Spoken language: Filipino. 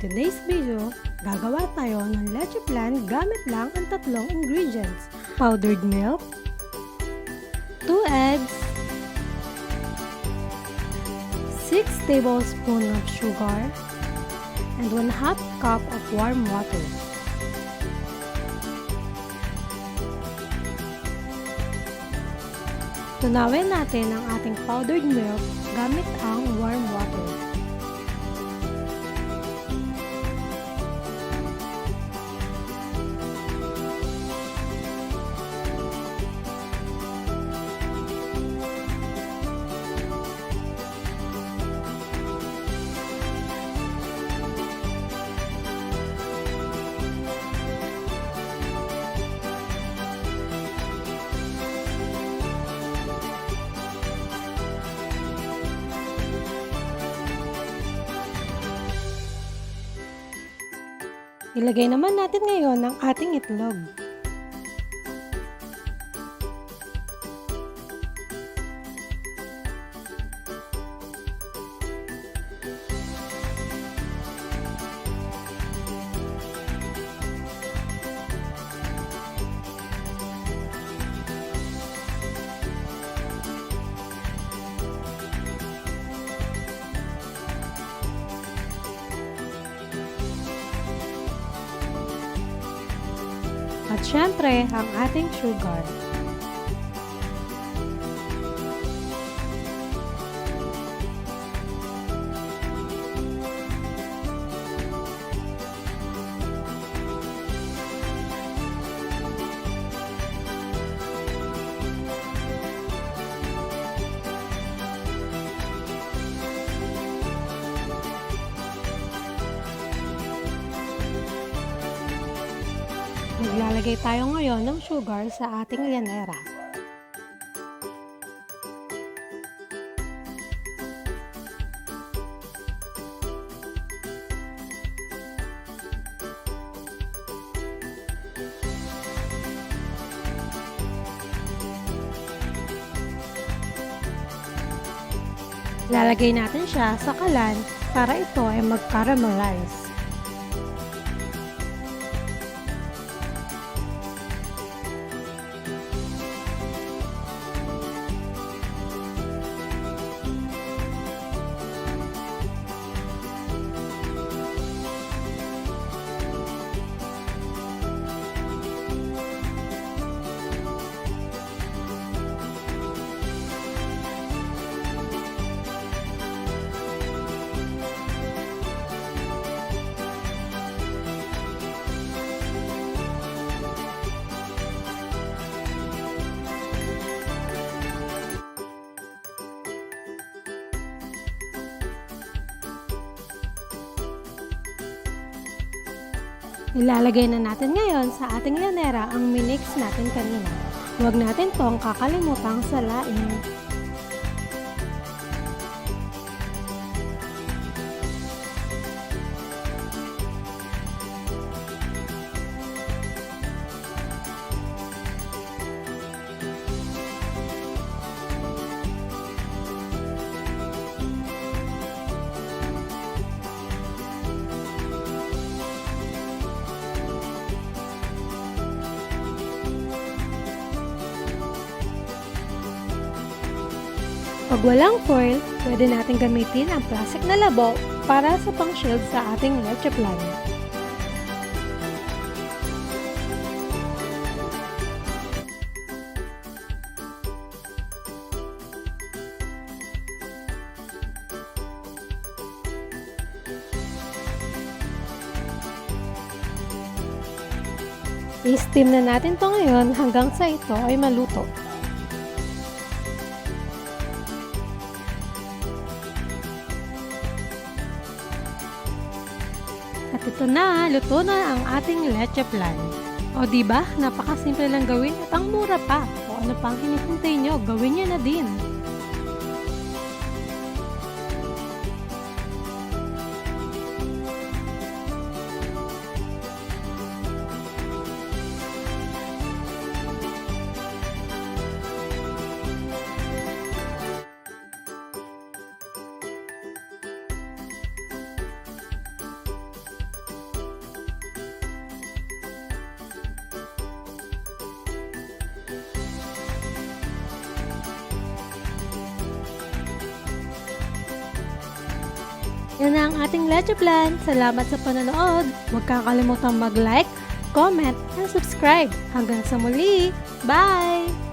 today's video, gagawa tayo ng leche flan gamit lang ang tatlong ingredients. Powdered milk, 2 eggs, 6 tablespoons of sugar, and 1/2 cup of warm water. Tunawin natin ang ating powdered milk gamit ang warm water. Ilagay naman natin ngayon ang ating itlog. At syempre, ang ating sugar. Maglalagay tayo ngayon ng sugar sa ating llanera. Lalagay natin siya sa kalan para ito ay mag-caramelize. Ilalagay na natin ngayon sa ating llanera ang minix natin kanina. Huwag natin tong kakalimutang salain. Pag walang foil, pwede natin gamitin ang plastic na labo para sa pang-shield sa ating leche flan. I-steam na natin to ngayon hanggang sa ito ay maluto. At ito na, luto na ang ating leche flan. O diba, napakasimple lang gawin at ang mura pa. O ano pang hinihintay nyo, gawin nyo na din. Yan na ang ating leche plan. Salamat sa panonood. Huwag kakalimutang mag-like, comment, and subscribe. Hanggang sa muli. Bye!